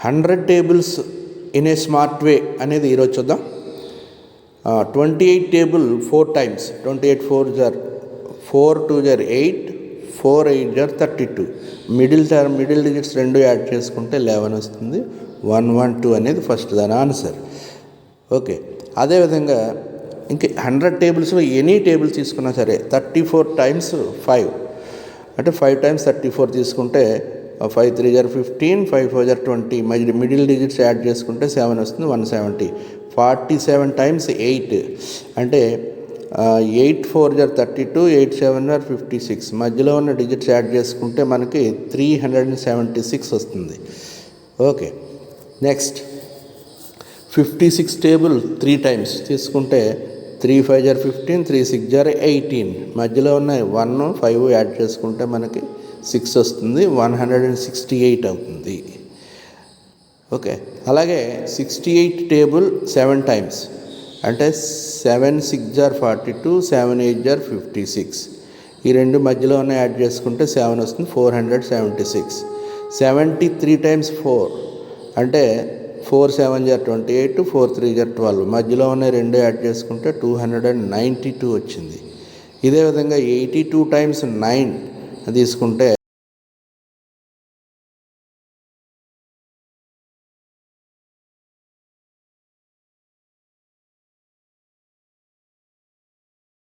100 tables in a smart way అనేది ఈరోజు చూద్దాం. 28 table 4 times, 28 4s are 4 2s are 8, 4 8s are 32. Middle digits రెండు add చేసుకుంటే 11 వస్తుంది. 1 1 2 అనేది ఫస్ట్ దాని ఆన్సర్. ఓకే, అదేవిధంగా ఇంక 100 టేబుల్స్లో ఎనీ టేబుల్ తీసుకున్నా సరే 34 times 5 అంటే 5 times 34 తీసుకుంటే 5 3s are 15, 5 4s are 20. Middle digits add చేసుకుంటే 7 వస్తుంది. 170. 47 times 8 అంటే 8 4s are 32, 8 7s are 56. మధ్యలో ఉన్న డిజిట్స్ యాడ్ చేసుకుంటే మనకి 376 వస్తుంది. ఓకే, నెక్స్ట్ 56 టేబుల్ 3 times తీసుకుంటే 3 5s are 15, 3 6s are 18. మధ్యలో ఉన్న 1 5 యాడ్ చేసుకుంటే మనకి 6 వస్తుంది. 168 అవుతుంది. ఓకే, అలాగే 68 టేబుల్ 7 times అంటే 7 6s are 42, 7 8s are 56. ఈ రెండు మధ్యలో ఉన్న యాడ్ చేసుకుంటే 7 వస్తుంది. 476. 73 times 4 అంటే 4 7s are 28, 4 3s are 12. మధ్యలో ఉన్న రెండు యాడ్ చేసుకుంటే 292 వచ్చింది. ఇదే విధంగా 82 times 9 తీసుకుంటే